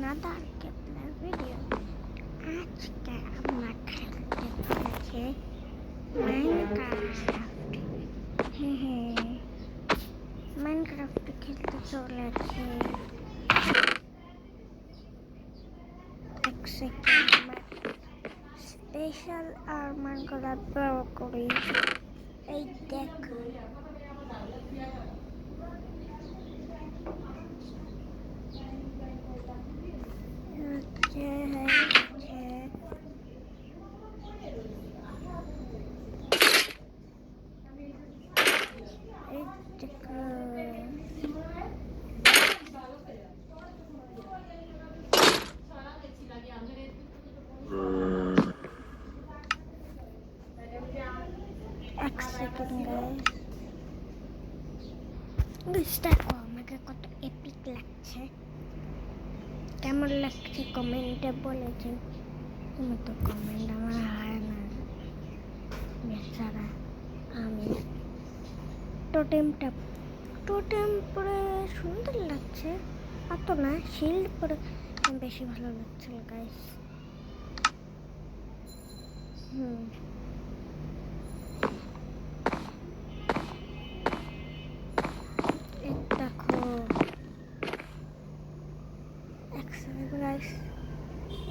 another gameplay video. আজকে আমরা খেলতে চলেছি মাইনক্রাফট। মাইনক্রাফট খেলতে চলেছি। এক সেকেন্ড স্পেশাল আর্মার গুলা বের করি। এই দেখো এক সেকেন্ড গাইস, দেখো আমাকে কত এপিক লাগছে। কেমন লাগছে কমেন্টে বলেছে। তুমি তো কমেন্ট আমার হয় না বেচারা। আমি টোটেম পরে সুন্দর লাগছে, অত না শিল্ড পরে বেশি ভালো লাগছিল গাইস। দেখো এক সেকেন্ড গাইস,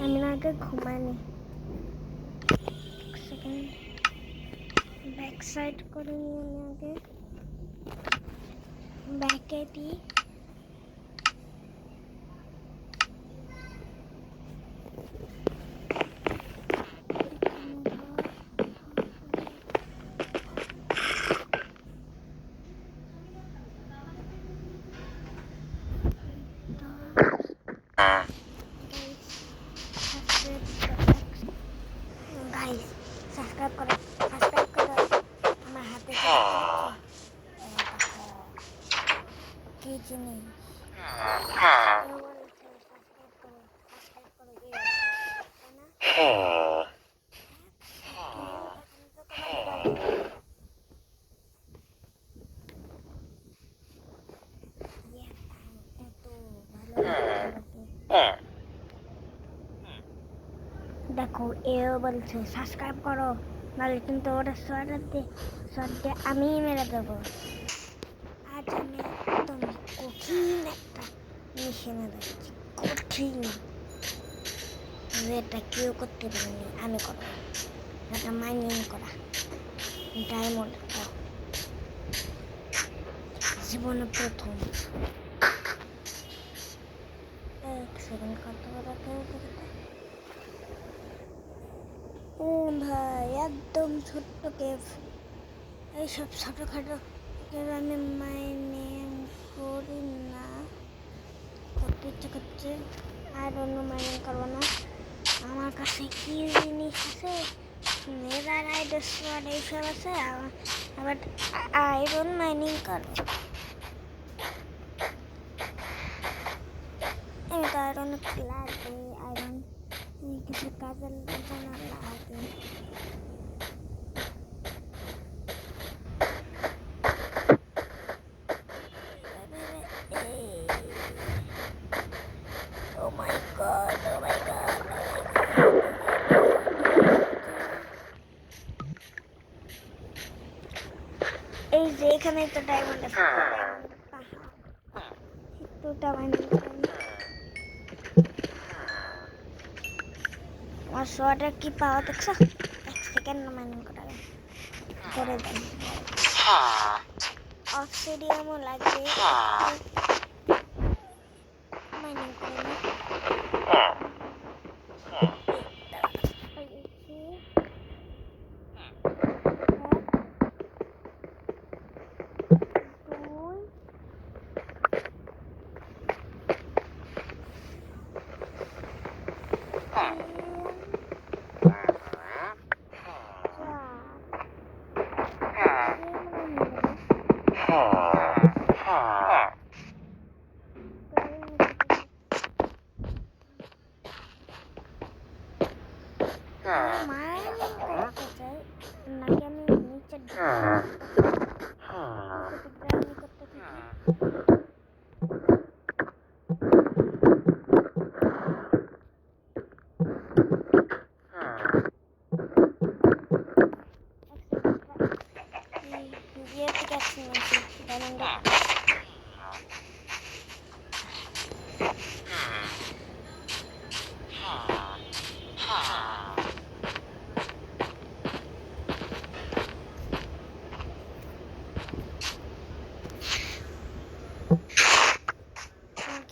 আমি আগে ঘুমাইনি। এক সেকেন্ড ব্যাক সাইড করে নিই। আমি আগে ব্যাকে দিই। গাইস সাবস্ক্রাইব করো আমার হাতে কি জিনিস দেখো এও বলছে সাবস্ক্রাইব করো, নাহলে কিন্তু ওরা শর্ট দিয়ে আমি মেরে দেবো। আজ আমি একদম কঠিন একটা মিশনে যাচ্ছি, কঠিন, যেটা কেউ করতে পারেনি আমি করবো। এটা মাইনিং করা ডায়মন্ড জীবনে প্রথম। এক সেকেন্ড কত বড় ভাই, একদম ছোট্ট কেভ। এইসব ছোটোখাটো কেভ আমি মাইনিং করি না, করতে ইচ্ছে করছে। আর অন্য মাইনিং করবো না। আমার কাছে কি জিনিস আছে, নেদাররাইট সোয়ার্ড এইসব আছে। আবার আয়রন মাইনিং করবো। আমি তো আয়রন লাগে, আয়রন কিছু কাজের জন্য লাগে। Oh my god, oh my god, oh my god. এই যে এখানে তো ডায়মন্ড আছে, দুটা মাইনিং করি। আমার সোয়াটার কি পাওয়া দেখছো? এক সেকেন্ড মাইনিং করে দেন। অক্সিডিয়ামও লাগবে, মাইনিং করে নি।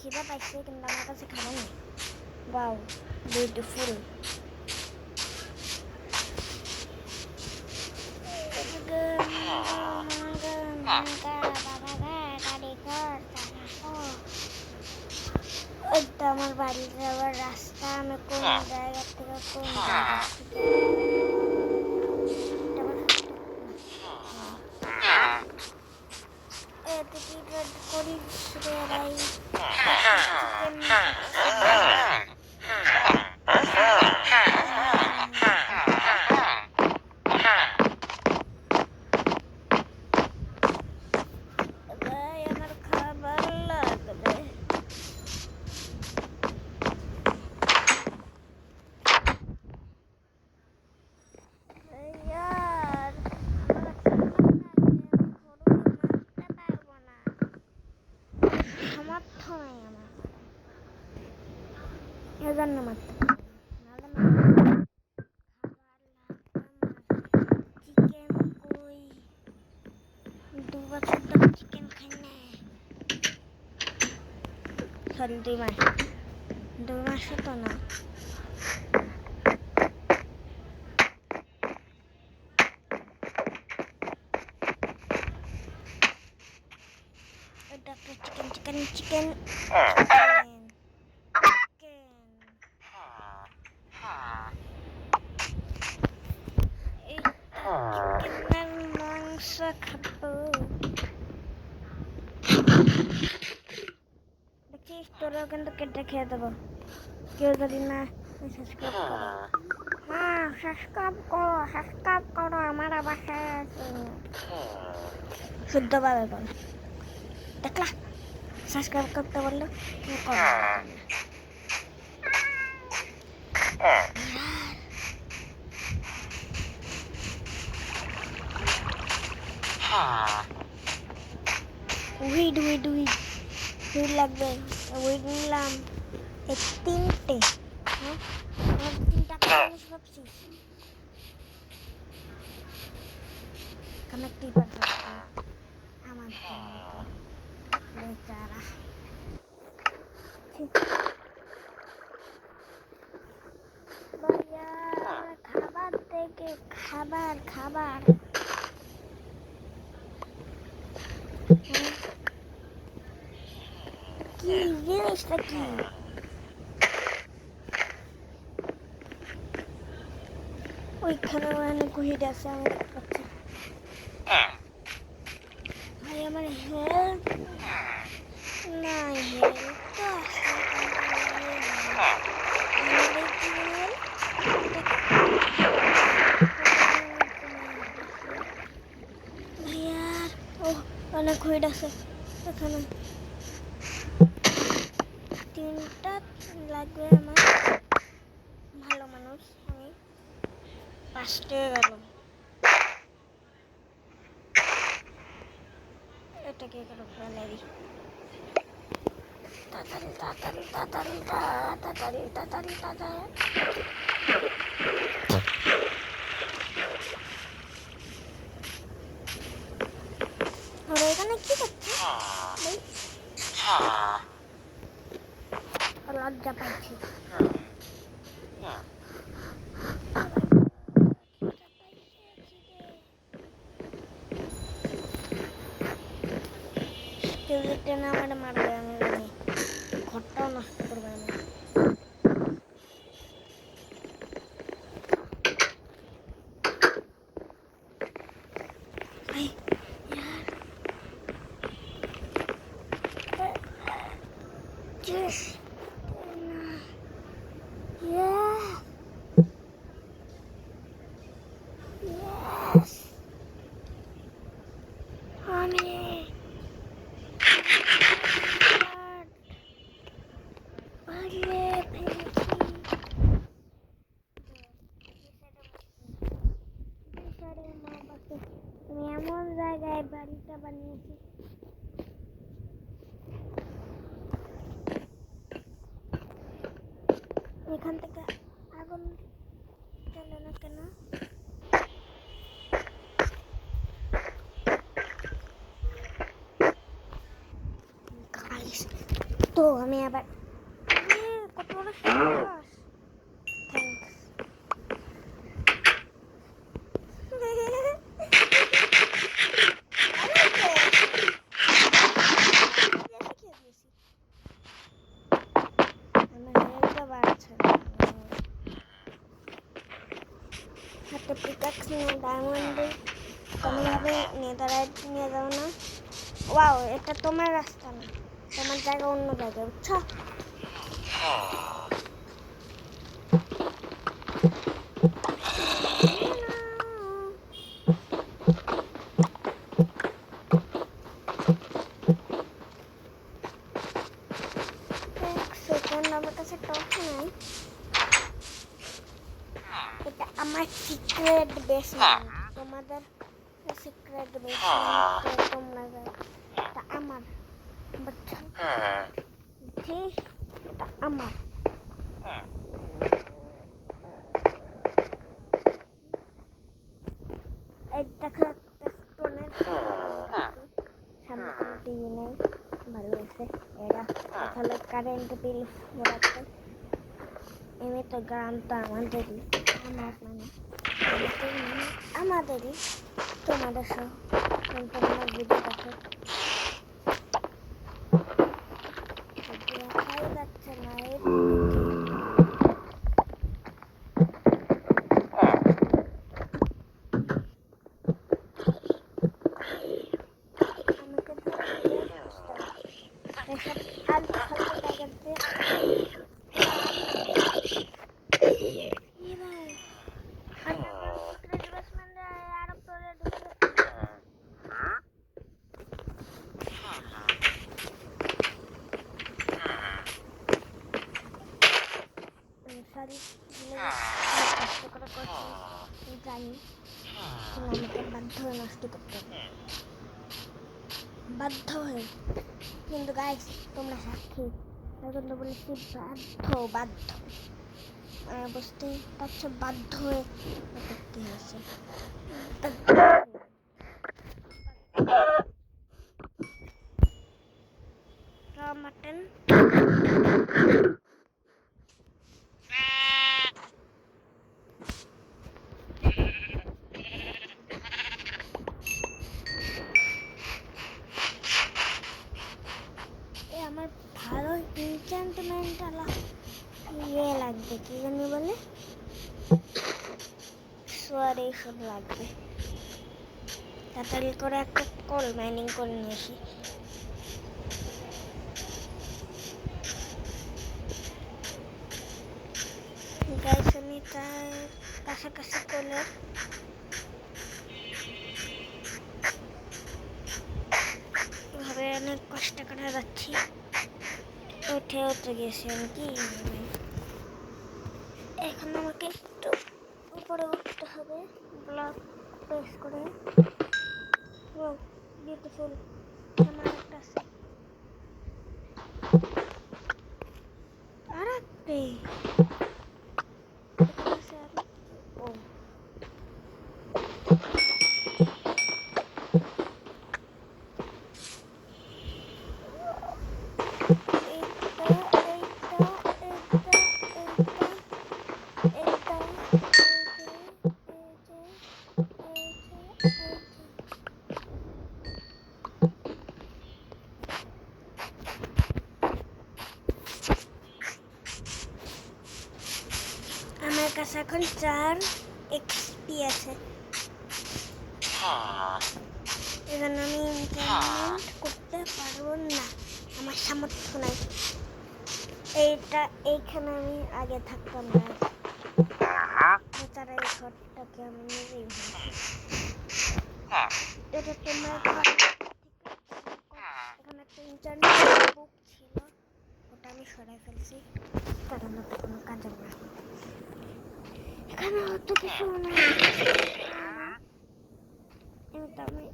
খিদা পাইছে কিন্তু আমার কাছে খাবার নেই। Wow, beautiful. এটা আমার বাড়ি যাওয়ার রাস্তা। আমি কোন জায়গা থেকে কোন জায়গা থেকে করিস রে ভাই। ভাই আমার খাবার লাগবে। यार সামর্থ্য নাই আমার, এজন্য মারতে চিকেন কই, 2 বছর ধরে চিকেন খাই না। সরি 2 মাস, 2 মাস তো না। চিকেন চিকেন চিকেন চিকেনের মাংস খাবো। দেখছিস তোরাও কিন্তু কেটে খেয়ে দেবো কেউ যদি না সাবস্ক্রাইব করো। হ্যাঁ সাবস্ক্রাইব করো আমার বাসায় আছে শুদ্ধভাবে বল। দেখলা সাবস্ক্রাইব করতে বললো উইড লাগবে। উইড নিলাম 3টে। হ্যাঁ 3 টাকা জিনিস ভাবছিস কানেক্টিভ আমার বেচারা। খাবার থেকে খাবার কি জিনিসটা কি? ওইখানে অনেক ঘুরে আছে আমি দেখতে পাচ্ছি। ভাই আমার হেল্প নাই, হেল্প তো আছে ভাইয়ার। ও অনেক ঘুরে আছে এখানে। 3টা লাগবে আমার। ভালো মানুষ আমি। 5টে গেল। এটা কি করে ফেলাই? তাড়াতাড়ি ওরা এখানে কি করছে? লজ্জা পাচ্ছি। কেউ যদি না আমার মারবে আমি জানি, ঘরটাও নষ্ট করবে আমি। Yes. Yes. Honey. আমি এমন জায়গায় বাড়িটা বানিয়েছি এখান থেকে আগুন চলে না কেন? গাইস তো আমি আবার কত বড় সাহস। থ্যাঙ্কস। হাতে পিকাক্স নিয়ে ডায়মন্ড কোনোভাবে নেদারাইট নিয়ে যাও না। ওয়াও, এটা তোমার রাস্তা না, তোমার জায়গা অন্য জায়গায়, বুঝছো? সেকেন্ড আমার কাছে টপ নাই। এটা আমার সিক্রেট বেসমেন্ট, তোমাদের সিক্রেট বেসমেন্ট তোমরা যাও। এটা আমার, বুঝছো? এটা আমার। এই দেখো একটা স্টোনের সামনে কোনো টিভি নেই, ভালো আছে। এরা তাহলে কারেন্ট বিল বাড়াচ্ছে। এমনি তো গ্রাম তো আমাদেরই, আমার মানে আমাদেরই, তোমাদের সহ তোমরা ভিডিও দেখো। দেখাই যাচ্ছে না এসব ফালতু ফালতু জায়গাতে। সরি, কষ্ট করে করছি জানি, আমাকে বাধ্য হয়ে নষ্ট করতে হবে, বাধ্য হয়ে। কিন্তু গাইস তোমরা সাক্ষী, কিন্তু বলেছি বাধ্য বাধ্য, বুঝতেই পারছো, বাধ্য হয়ে করতে হয়েছে। মাটন আমার ভালো এনচ্যান্টমেন্ট ইয়ে লাগবে, কি জানি বলে, সোয়ার এইসব লাগবে। তাড়াতাড়ি করে একটা কোল মাইনিং করে নিয়ে আসি। গাইস আমি তার কাছাকাছি কোলে এভাবে অনেক কষ্ট করে যাচ্ছি, উঠে উঠে গেছি আমি। কি এখন আমাকে একটু উপরে উঠতে হবে, ব্লক প্রেস করে। ও বিউটিফুল, আমার একটা আছে। আর আপনি ও আমার কাছে এখন 4 এক্সপি আছে, এজন্য আমি এনচ্যান্টমেন্ট করতে পারবো না, আমার সামর্থ্য নাই। এইখানে আমি আগে থাকতাম না, তারা এই ঘরটাকে আমি নিজেই এটা তোমরা এখানে একটা এনচ্যান্টমেন্ট বুক ছিল, ওটা আমি সরাই ফেলছি কারণ ওটা কোনো কাজের না। এখানে অত কিছু না, আমি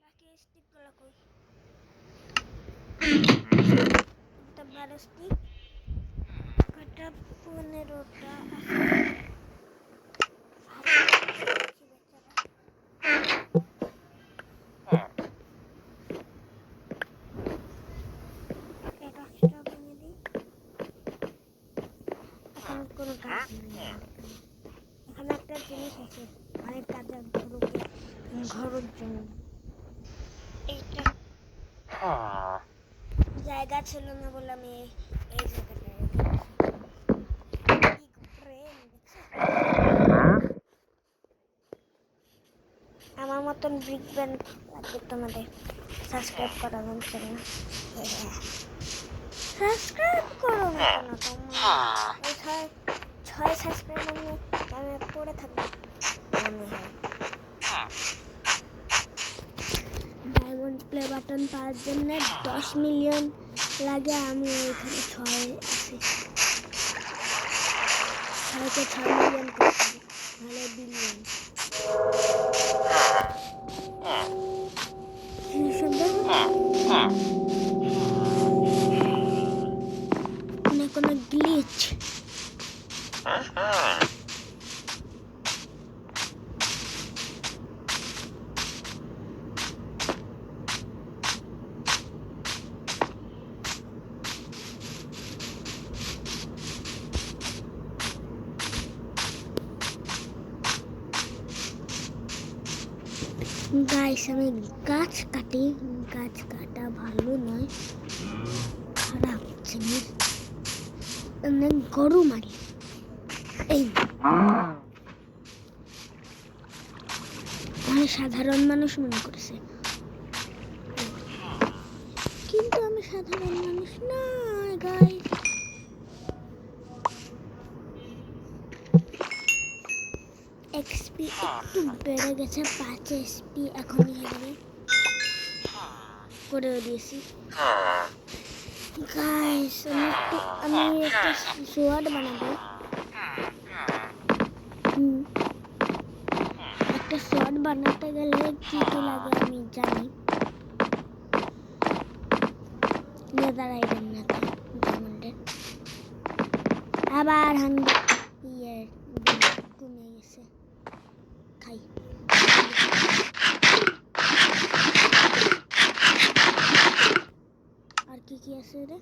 বাকি স্টিকগুলো কই, এটা 12 স্টিক, কটা 15টা আছে। কাজ নেই। এখানে একটা জিনিস আছে, অনেক কাজের ঘরের জন্য। এইটা জায়গা ছিল না বলে আমি এই জায়গাটা আমার মতন ব্রিক ব্যান্ড লাগবে তোমাদের সাবস্ক্রাইব করার চ্যানেল। সাবস্ক্রাইব করো না কেন তোমরা? এই ছয় সাবস্ক্রাইব আমি পড়ে থাকবো মনে হয়। ডায়মন্ড প্লে বাটন পাওয়ার জন্য 10 মিলিয়ন লাগে। আমি এখানে 6 আছি, 6কে 6 মিলিয়ন করতে হবে, নাহলে বিলিয়ন। কোনো গ্লিচ গাইস, আমি গাছ কাটি। গাছ কাটা ভালো নয়, খারাপ জিনিস। গরু মারি, এই মানে সাধারণ মানুষ মনে করেছে, কিন্তু আমি সাধারণ মানুষ না গাইস। এক্সপি একটু বেড়ে গেছে, 5 এসপি এখনই হবে করে দিয়েছি গাইস। আমি একটা সোয়ার্ড বানাবো। একটা সোয়ার্ড বানাতে গেলে কি কি লাগে আমি জানি। নেদার আইটেম না ডায়মন্ডের। আবার কমে গেছে, খাই। আর কি কি আছে রে?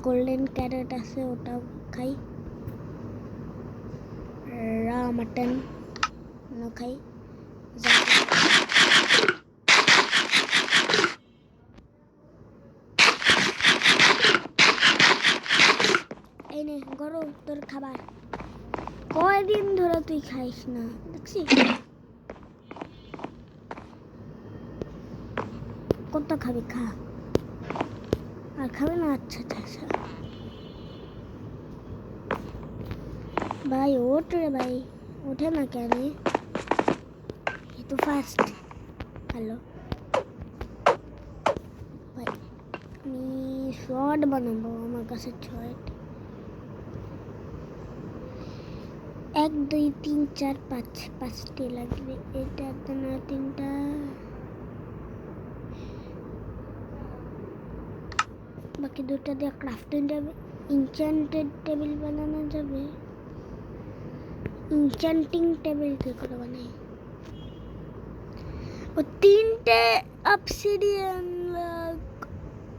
গোল্ডেন ক্যারেট আছে, ওটাও খাই। রা মাটন না খাই। এই নে গরু, তোর খাবার। কয়দিন ধরে তুই খাইস না দেখছি। কত খাবি? খা। আর খাবে না? আচ্ছা আচ্ছা ভাই, ওঠ রে ভাই, ওঠে না কেন? এ তো ফার্স্ট। হ্যালো ভাই, আমি শর্ট বানাবো। আমার কাছে শর্ট 1 2 3 4 5 5টি লাগবে। এটা একটা না, 3টা। বাকি 2টা দিয়ে ক্রাফটিং টেবিল, ইনচ্যান্টেড টেবিল বানানো যাবে। ইনচ্যান্টিং টেবিল কি করে বানাই? ও 3টে অবসিডিয়ান লাগবে।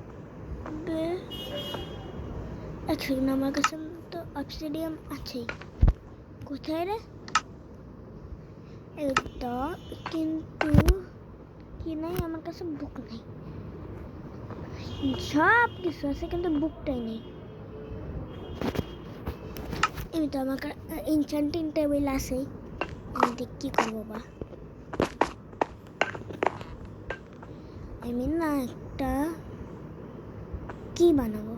এক সেকেন্ড, আমার কাছে তো অবসিডিয়ান আছেই। কোথায় রে? এটা কিন্তু কি নাই, আমার কাছে বুক নাই। সব কিছু আছে কিন্তু বুকটাই নেই। এই তো আমার ইনচ্যান্টিং টেবিল আছে, আমি কি করবো বা? আমি না একটা কি বানাবো,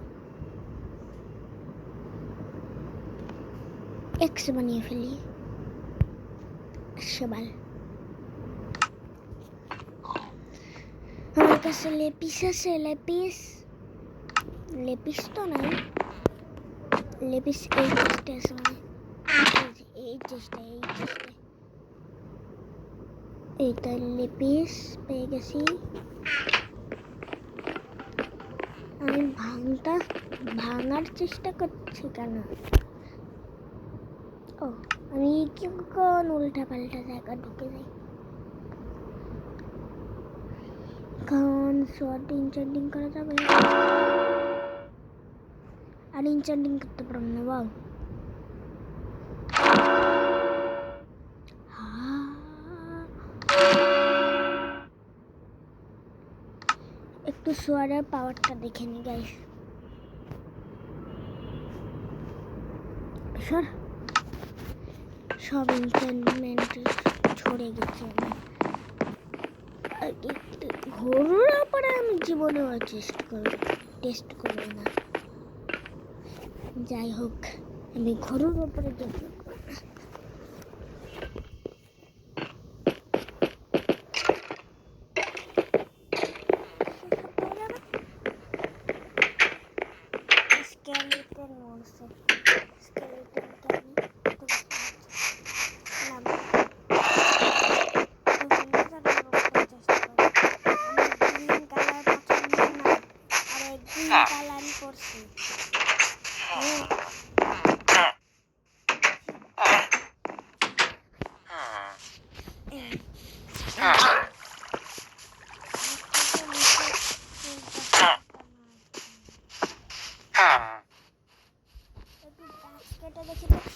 এক্স বানিয়ে ফেলি। সবাল আমার কাছে লেপিস আছে। লেপিস তো নাই। লেপিস এই চেষ্টা আছে, মানে এই চেষ্টা এইটা লেপিস পেয়ে গেছি। আমি ভাঙার চেষ্টা করছি কেন? ও, আমি কি কোন উল্টা পাল্টা জায়গা ঢুকে যাই। কারণ শর্ট ইনচেন্টিং করা যাবে। আর ইনচেন্টিং করতে পারবো না। বাউ, একটু সোয়ারের পাওয়ারটা দেখে নি গাইস। সব ইনচেন্টমেন্ট ছড়ে গেছে। ঘোড়ার উপরে আমি জীবনেও টেস্ট করবো না। যাই হোক, আমি ঘোড়ার উপরে দেখবো।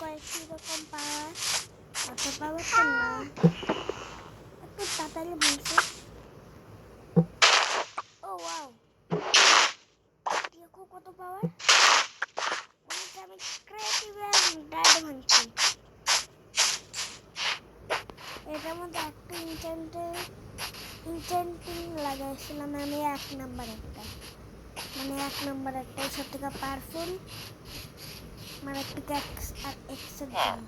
কয়েকটি রকম পাওয়ার, অত পাওয়ার তো না, একটু তাড়াতাড়ি বলছে। ও ওয়াও, দেখো কত পাওয়ার। আমি ক্রিয়েটিভ ডাইড ভাঙছি। এটার মধ্যে একটা ইনচেন্টিং লাগাইছিলাম আমি, 1 নাম্বার একটা, মানে 1 নাম্বার একটা সব থেকে পাওয়ারফুল, মানে পিক্যাক্স আর এক্সের জন্য।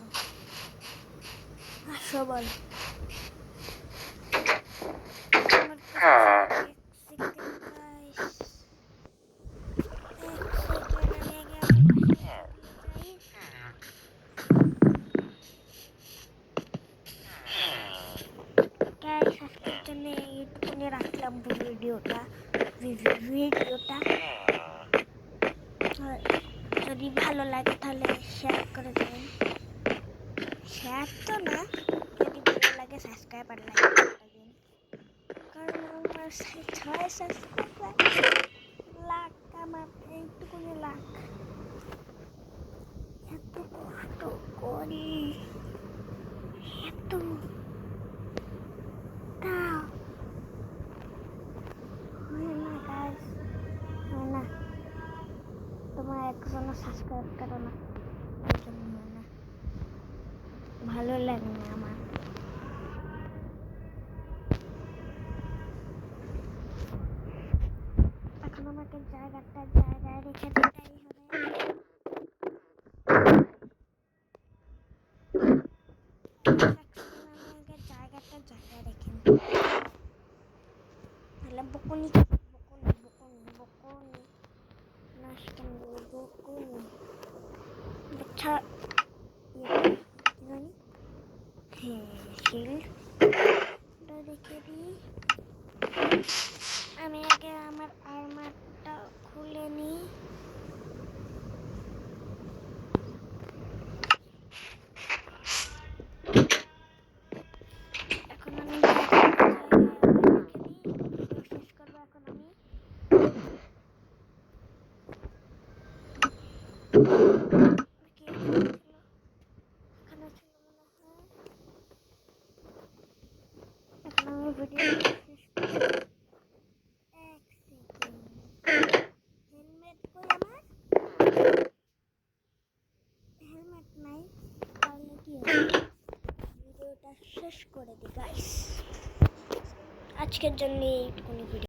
আসো বল, রাখলাম ভিডিওটা। যদি ভালো লাগে তাহলে শেয়ার করে দেবেন। শেয়ার তো না, যদি ভালো লাগে সাবস্ক্রাইব আর লাইক করে দেবেন। কারণ আমার 6 সাবস্ক্রাইবার লাখ, আমার এইটুকুনি লাখ। এত কষ্ট করি, এত তোমার একজনও সাবস্ক্রাইব করো না, এই জন্য হয় না, ভালো লাগে না আমার। এখন আমাকে জায়গায় রেখে দিতেই হবে। জায়গায় রেখে তাহলে বকুনি আচ্ছা, রেখে দিই। আমি আগে আমার আর্মারটা খুলে নিই। এখন আমি শেষ করবো। এখন আমি ভিডিও শেষ করবো। হেলমেট কই আমার? হেলমেট নাই, তাহলে কি হবে? ভিডিওটা শেষ করে দিই গাইস। আজকের জন্য এইটুকুনি ভিডিও।